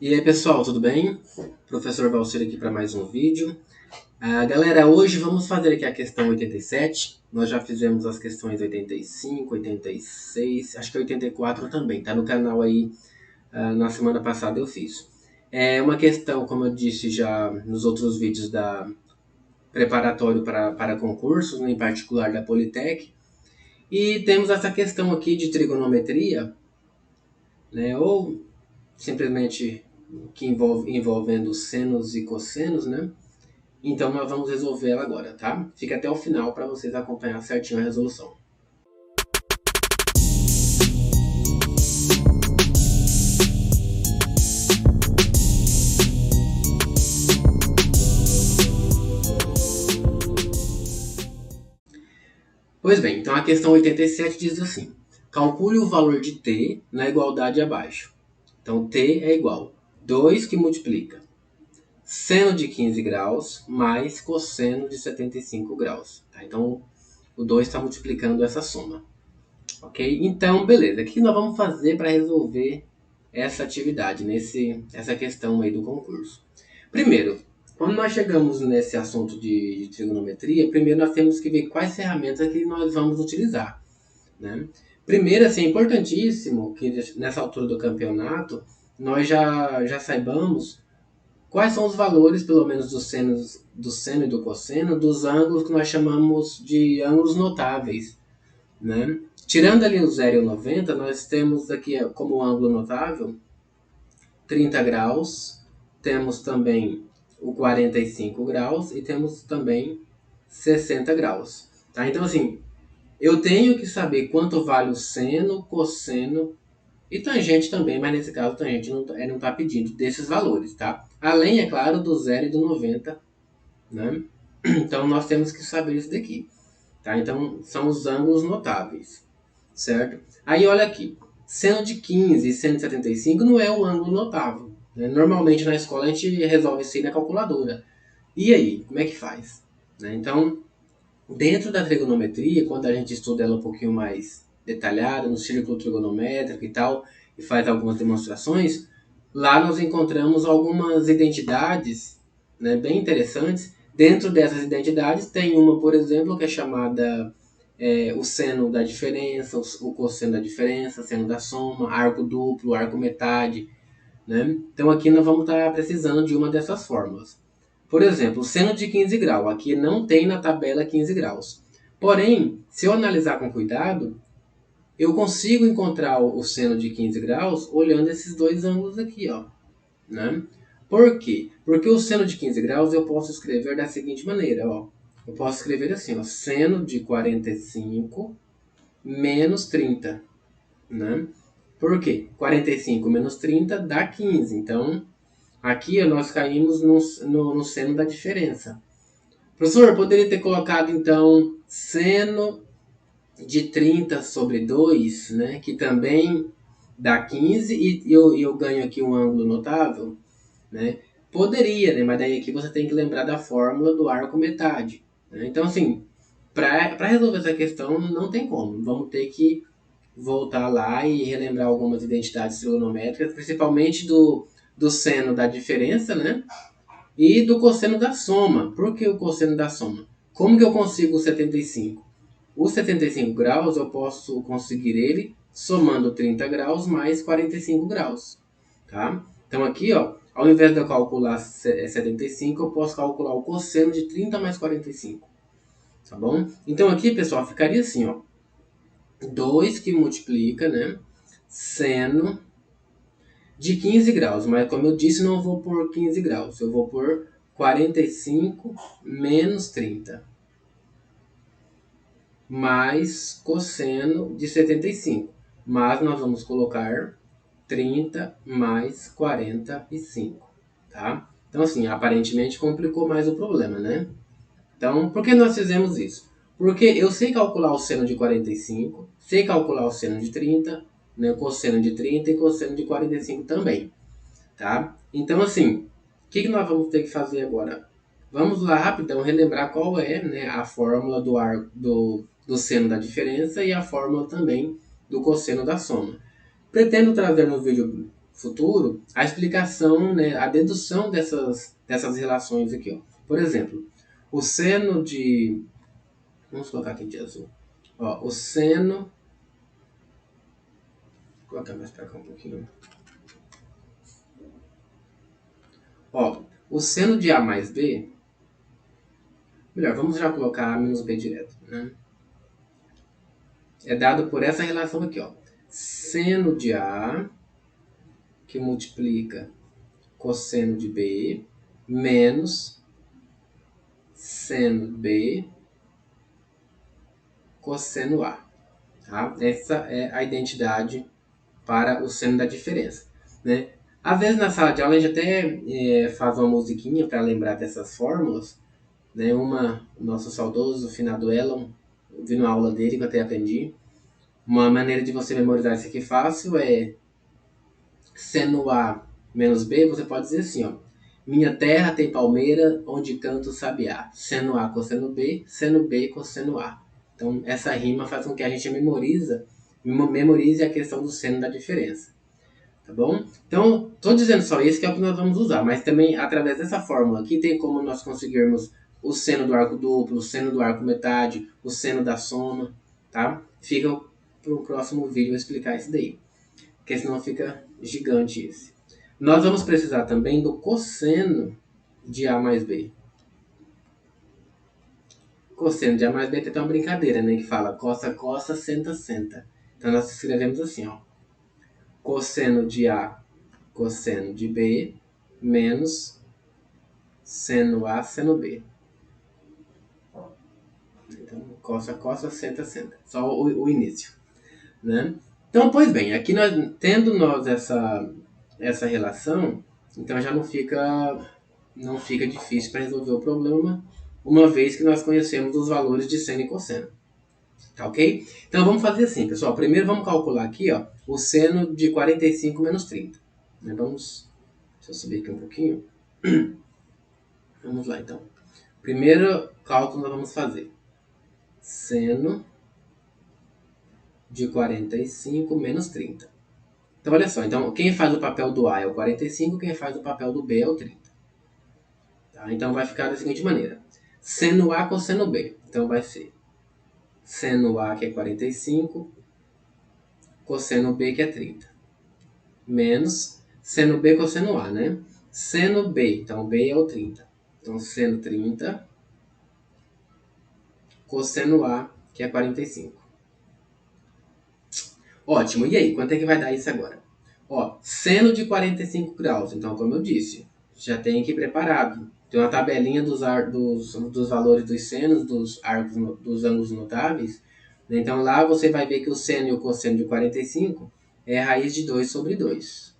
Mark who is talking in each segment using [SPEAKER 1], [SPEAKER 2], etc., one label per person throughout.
[SPEAKER 1] E aí pessoal, tudo bem? Professor Valcir aqui para mais um vídeo. Galera, hoje vamos fazer aqui a questão 87. Nós já fizemos as questões 85, 86, acho que 84 também, tá no canal aí. Na semana passada eu fiz. É uma questão, como eu disse já nos outros vídeos da preparatório para concursos, né, em particular da Politec. E temos essa questão aqui de trigonometria, né, ou simplesmente que envolvendo senos e cossenos, né? Então nós vamos resolver ela agora, tá? Fica até o final para vocês acompanhar certinho a resolução. Pois bem, então a questão 87 diz assim: calcule o valor de t na igualdade abaixo. Então t é igual a 2 que multiplica seno de 15 graus mais cosseno de 75 graus. Tá? Então o 2 está multiplicando essa soma. Ok? Então, beleza. O que nós vamos fazer para resolver essa atividade, essa questão aí do concurso? Primeiro, quando nós chegamos nesse assunto de trigonometria, primeiro nós temos que ver quais ferramentas que nós vamos utilizar. Né? Primeiro, assim, é importantíssimo que nessa altura do campeonato nós já saibamos quais são os valores, pelo menos do seno e do cosseno, dos ângulos que nós chamamos de ângulos notáveis. Né? Tirando ali o 0 e o 90, nós temos aqui como ângulo notável 30 graus, temos também o 45 graus e temos também 60 graus. Tá? Então, assim, eu tenho que saber quanto vale o seno, cosseno e tangente também, mas nesse caso a tangente não está pedindo desses valores. Tá? Além, é claro, do 0 e do 90. Né? Então, nós temos que saber isso daqui. Tá? Então, são os ângulos notáveis. Certo? Aí olha aqui, seno de 15 e seno de 75 não é o ângulo notável. Né? Normalmente na escola a gente resolve isso aí na calculadora. E aí, como é que faz? Né? Então, dentro da trigonometria, quando a gente estuda ela um pouquinho mais detalhada, no círculo trigonométrico e tal, e faz algumas demonstrações, lá nós encontramos algumas identidades, né, bem interessantes. Dentro dessas identidades tem uma, por exemplo, que é chamada o seno da diferença, o cosseno da diferença, seno da soma, arco duplo, arco metade. Né? Então aqui nós vamos estar precisando de uma dessas fórmulas. Por exemplo, o seno de 15 graus. Aqui não tem na tabela 15 graus. Porém, se eu analisar com cuidado, eu consigo encontrar o seno de 15 graus olhando esses dois ângulos aqui. Ó, né? Por quê? Porque o seno de 15 graus eu posso escrever da seguinte maneira. Ó. Eu posso escrever assim, ó, seno de 45 menos 30. Né? Por quê? 45 menos 30 dá 15. Então, aqui nós caímos no seno da diferença. Professor, eu poderia ter colocado, então, seno de 30 sobre 2, né, que também dá 15, e eu ganho aqui um ângulo notável? Né? Poderia, né? Mas daí aqui você tem que lembrar da fórmula do arco metade. Né? Então, assim, para resolver essa questão, não tem como. Vamos ter que voltar lá e relembrar algumas identidades trigonométricas, principalmente do seno da diferença, né? E do cosseno da soma. Por que o cosseno da soma? Como que eu consigo o 75? O 75 graus eu posso conseguir ele somando 30 graus mais 45 graus. Tá? Então aqui, ó, ao invés de eu calcular 75, eu posso calcular o cosseno de 30 mais 45. Tá bom? Então aqui, pessoal, ficaria assim, ó. 2 que multiplica, né? Seno de 15 graus. Mas como eu disse, não vou por 15 graus. Eu vou por 45 menos 30. Mais cosseno de 75. Mas nós vamos colocar 30 mais 45. Tá? Então, assim, aparentemente complicou mais o problema, né? Então, por que nós fizemos isso? Porque eu sei calcular o seno de 45, sei calcular o seno de 30, né, cosseno de 30 e cosseno de 45 também. Tá? Então, assim, o que nós vamos ter que fazer agora? Vamos lá rapidão relembrar qual é, né, a fórmula do seno da diferença e a fórmula também do cosseno da soma. Pretendo trazer no vídeo futuro a explicação, né, a dedução dessas relações aqui. Ó. Por exemplo, o seno de... Vamos colocar aqui de azul. Ó, o seno... Vou colocar mais para cá um pouquinho. Ó, o seno de A mais B... Melhor, vamos já colocar A menos B direto, né? É dado por essa relação aqui, ó. Seno de A, que multiplica cosseno de B, menos seno B, cosseno A. Tá? Essa é a identidade para o seno da diferença. Né? Às vezes na sala de aula a gente até faz uma musiquinha para lembrar dessas fórmulas. Né? O nosso saudoso finado Elon, eu vi na aula dele que eu até aprendi. Uma maneira de você memorizar isso aqui fácil é seno A menos B, você pode dizer assim, ó. Minha terra tem palmeira, onde canto sabiá. Seno A, cosseno B, seno B, cosseno A. Então, essa rima faz com que a gente memorize a questão do seno da diferença. Tá bom? Então, estou dizendo só isso que é o que nós vamos usar, mas também, através dessa fórmula aqui, tem como nós conseguirmos o seno do arco duplo, o seno do arco metade, o seno da soma, tá? Fica para o próximo vídeo eu explicar isso daí, porque senão fica gigante esse. Nós vamos precisar também do cosseno de A mais B. Cosseno de A mais B tem uma brincadeira, né? Que fala coça, coça, senta, senta. Então nós escrevemos assim, ó. Cosseno de A, cosseno de B, menos seno A, seno B. Então, coça, coça, senta, senta. Só o início, né? Então, pois bem, aqui nós, tendo nós essa relação, então já não fica difícil para resolver o problema, uma vez que nós conhecemos os valores de seno e cosseno. Tá ok? Então vamos fazer assim, pessoal. Primeiro vamos calcular aqui, ó, o seno de 45 menos 30. Né? Deixa eu subir aqui um pouquinho. Vamos lá, então. Primeiro cálculo nós vamos fazer. Seno de 45 menos 30. Então, olha só. Então, quem faz o papel do A é o 45, quem faz o papel do B é o 30. Tá? Então, vai ficar da seguinte maneira. Seno A cosseno B. Então, vai ser seno A, que é 45, cosseno B, que é 30. Menos seno B cosseno A, né? Seno B, então B é o 30. Então, seno 30, cosseno A, que é 45. Ótimo, e aí? Quanto é que vai dar isso agora? Ó, seno de 45 graus. Então, como eu disse, já tem aqui preparado. Tem uma tabelinha dos valores dos senos, dos arcos, dos ângulos notáveis. Então, lá você vai ver que o seno e o cosseno de 45 é a raiz de 2 sobre 2.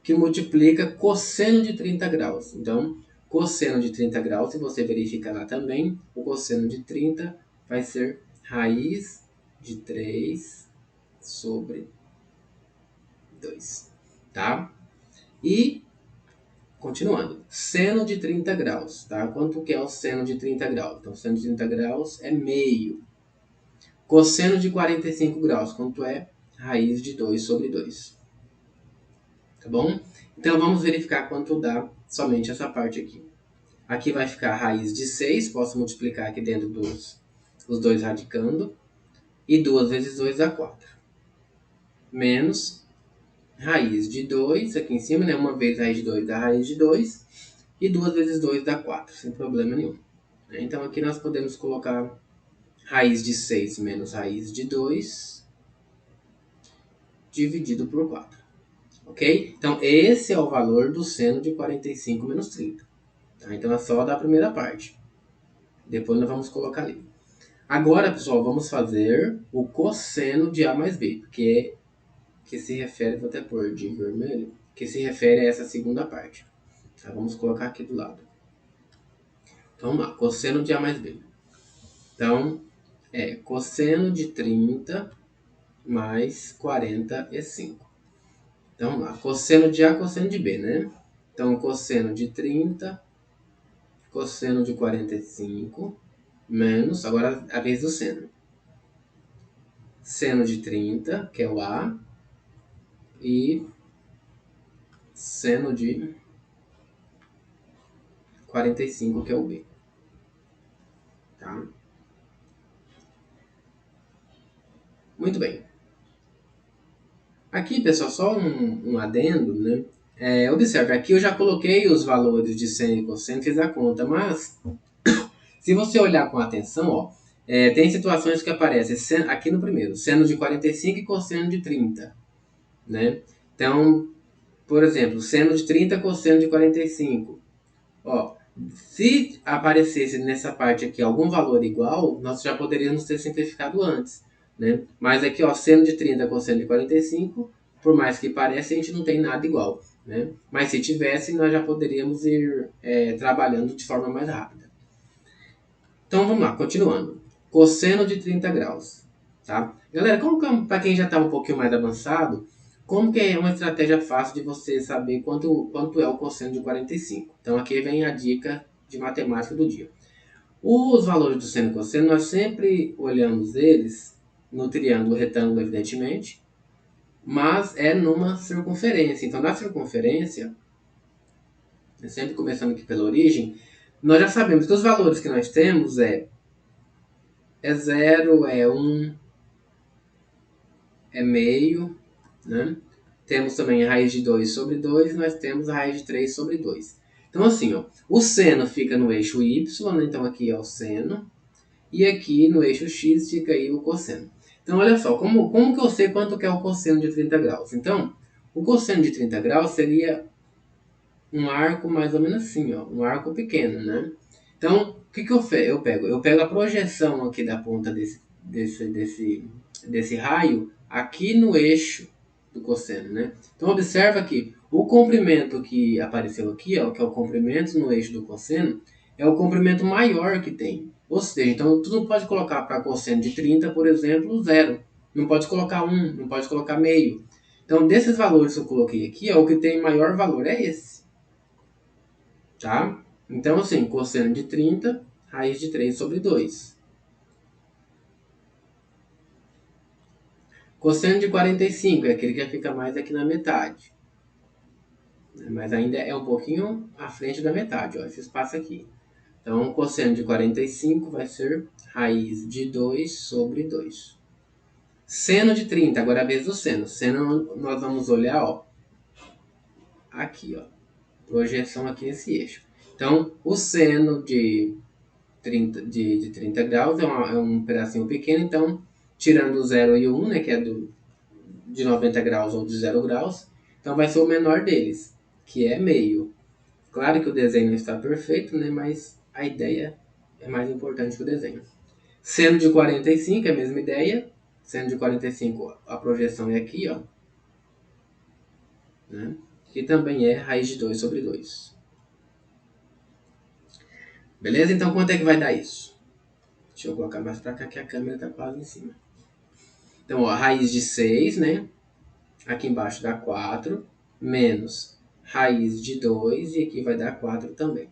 [SPEAKER 1] Que multiplica cosseno de 30 graus. Então, cosseno de 30 graus, se você verificar lá também, o cosseno de 30 vai ser raiz de 3 sobre 2, tá? E, continuando, seno de 30 graus, tá? Quanto que é o seno de 30 graus? Então, seno de 30 graus é meio. Cosseno de 45 graus, quanto é? Raiz de 2 sobre 2. Tá bom? Então, vamos verificar quanto dá somente essa parte aqui. Aqui vai ficar a raiz de 6, posso multiplicar aqui dentro os dois radicando. E 2 vezes 2 dá 4. Menos raiz de 2, aqui em cima, né? Uma vez raiz de 2 dá raiz de 2. E 2 vezes 2 dá 4, sem problema nenhum. Então, aqui nós podemos colocar raiz de 6 menos raiz de 2 dividido por 4. Ok? Então, esse é o valor do seno de 45 menos 30. Tá? Então, é só da primeira parte. Depois nós vamos colocar ali. Agora, pessoal, vamos fazer o cosseno de A mais B, que se refere, vou até pôr de vermelho, que se refere a essa segunda parte. Tá? Vamos colocar aqui do lado. Então, vamos lá, cosseno de A mais B. Então, é cosseno de 30 mais 45. Então, vamos lá, cosseno de A, cosseno de B, né? Então, cosseno de 30, cosseno de 45, menos, agora a vez do seno. Seno de 30, que é o A, e seno de 45, que é o B. Tá? Muito bem. Aqui, pessoal, só um adendo, né? Observe, aqui eu já coloquei os valores de seno e cosseno, fiz a conta, mas se você olhar com atenção, ó, tem situações que aparecem aqui no primeiro, seno de 45 e cosseno de 30, né? Então, por exemplo, seno de 30 cosseno de 45. Ó, se aparecesse nessa parte aqui algum valor igual, nós já poderíamos ter simplificado antes, né? Mas aqui, ó, seno de 30 cosseno de 45, por mais que pareça, a gente não tem nada igual, né? Mas se tivesse, nós já poderíamos ir trabalhando de forma mais rápida. Então vamos lá, continuando. Cosseno de 30 graus, tá? Galera, para quem já está um pouquinho mais avançado, como que é uma estratégia fácil de você saber quanto é o cosseno de 45? Então aqui vem a dica de matemática do dia. Os valores do seno e cosseno, nós sempre olhamos eles no triângulo retângulo, evidentemente, mas é numa circunferência. Então na circunferência, sempre começando aqui pela origem, nós já sabemos que os valores que nós temos é 0, é 1, é meio, né? Temos também a raiz de 2 sobre 2 e nós temos a raiz de 3 sobre 2. Então assim, ó, o seno fica no eixo y, né? Então aqui é o seno, e aqui no eixo x fica aí o cosseno. Então olha só, como que eu sei quanto que é o cosseno de 30 graus? Então, o cosseno de 30 graus seria um arco mais ou menos assim, ó, um arco pequeno, né? Então, o que eu pego? Eu pego a projeção aqui da ponta desse raio aqui no eixo do cosseno, né? Então, observa que o comprimento que apareceu aqui, ó, que é o comprimento no eixo do cosseno, é o comprimento maior que tem. Ou seja, então tu não pode colocar para cosseno de 30, por exemplo, 0. Não pode colocar 1, não pode colocar meio. Então, desses valores que eu coloquei aqui, o que tem maior valor é esse. Tá? Então, assim, cosseno de 30, raiz de 3 sobre 2. Cosseno de 45 é aquele que fica mais aqui na metade. Mas ainda é um pouquinho à frente da metade, ó, esse espaço aqui. Então, cosseno de 45 vai ser raiz de 2 sobre 2. Seno de 30, agora é a vez do seno. Seno nós vamos olhar, ó, aqui, ó, projeção aqui nesse eixo. Então, o seno de 30 graus é um pedacinho pequeno, então, tirando o 0 e o 1, né, que é de 90 graus ou de 0 graus, então vai ser o menor deles, que é meio. Claro que o desenho não está perfeito, né, mas a ideia é mais importante que o desenho. Seno de 45 é a mesma ideia. Seno de 45, a projeção é aqui, ó, né, que também é raiz de 2 sobre 2. Beleza? Então, quanto é que vai dar isso? Deixa eu colocar mais para cá que a câmera está quase em cima. Então, ó, a raiz de 6, né? Aqui embaixo dá 4, menos raiz de 2, e aqui vai dar 4 também.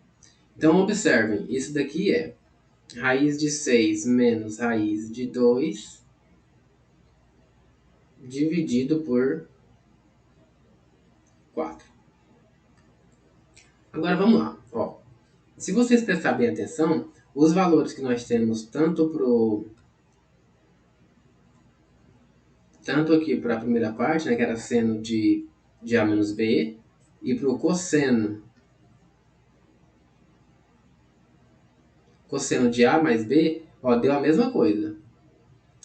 [SPEAKER 1] Então, observem, isso daqui é raiz de 6 menos raiz de 2, dividido por 4. Agora, vamos lá. Ó, se vocês prestarem bem atenção, os valores que nós temos tanto aqui para a primeira parte, né, que era seno de A menos B, e para o cosseno de A mais B, ó, deu a mesma coisa,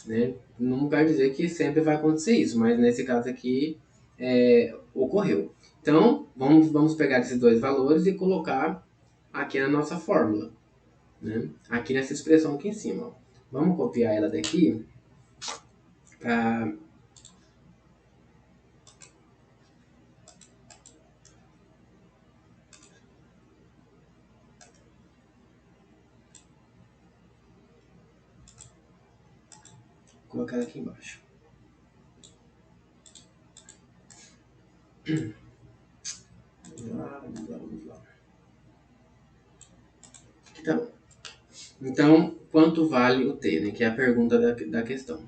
[SPEAKER 1] né? Não quer dizer que sempre vai acontecer isso, mas nesse caso aqui ocorreu. Então, vamos pegar esses dois valores e colocar aqui na nossa fórmula, né? Aqui nessa expressão aqui em cima. Ó. Vamos copiar ela daqui para colocar aqui embaixo. Vamos lá. Tá bom. Então, quanto vale o T, né? Que é a pergunta da questão.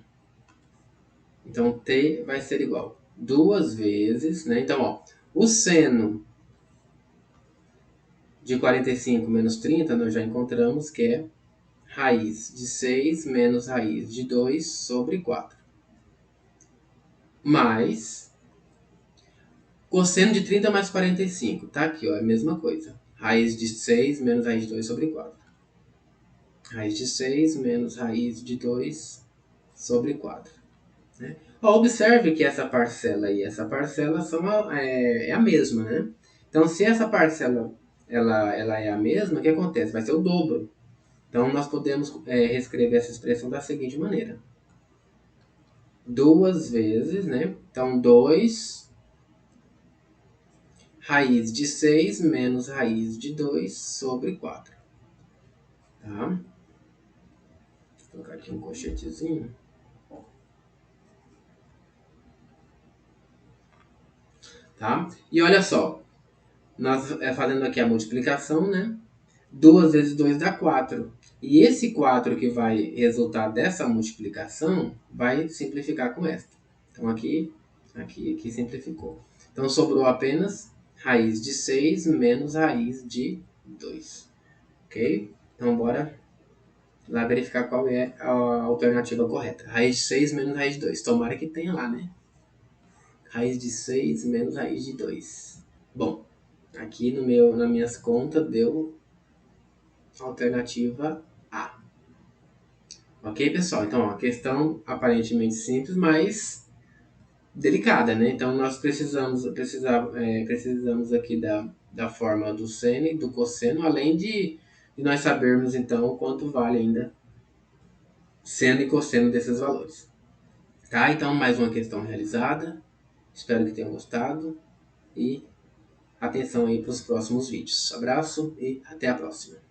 [SPEAKER 1] Então, T vai ser igual duas vezes, né? Então, ó, o seno de 45 menos 30, nós já encontramos que é raiz de 6 menos raiz de 2 sobre 4. Mais cosseno de 30 mais 45. Tá aqui, ó, é a mesma coisa. Raiz de 6 menos raiz de 2 sobre 4. Raiz de 6 menos raiz de 2 sobre 4. Né? Ó, observe que essa parcela e essa parcela é a mesma, né? Então, se essa parcela ela é a mesma, o que acontece? Vai ser o dobro. Então, nós podemos reescrever essa expressão da seguinte maneira. Duas vezes, né? Então, 2 raiz de 6 menos raiz de 2 sobre 4. Tá? Vou colocar aqui um colchetezinho. Tá? E olha só, nós fazendo aqui a multiplicação, né? 2 vezes 2 dá 4. E esse 4 que vai resultar dessa multiplicação vai simplificar com esta. Então aqui simplificou. Então sobrou apenas raiz de 6 menos raiz de 2. Ok? Então bora lá verificar qual é a alternativa correta. Raiz de 6 menos raiz de 2. Tomara que tenha lá, né? Raiz de 6 menos raiz de 2. Bom, aqui nas minhas contas deu alternativa A. Ok, pessoal? Então, ó, questão aparentemente simples, mas delicada, né? Então, nós precisamos aqui da fórmula do seno e do cosseno, além de nós sabermos, então, quanto vale ainda seno e cosseno desses valores. Tá? Então, mais uma questão realizada. Espero que tenham gostado e atenção aí para os próximos vídeos. Abraço e até a próxima.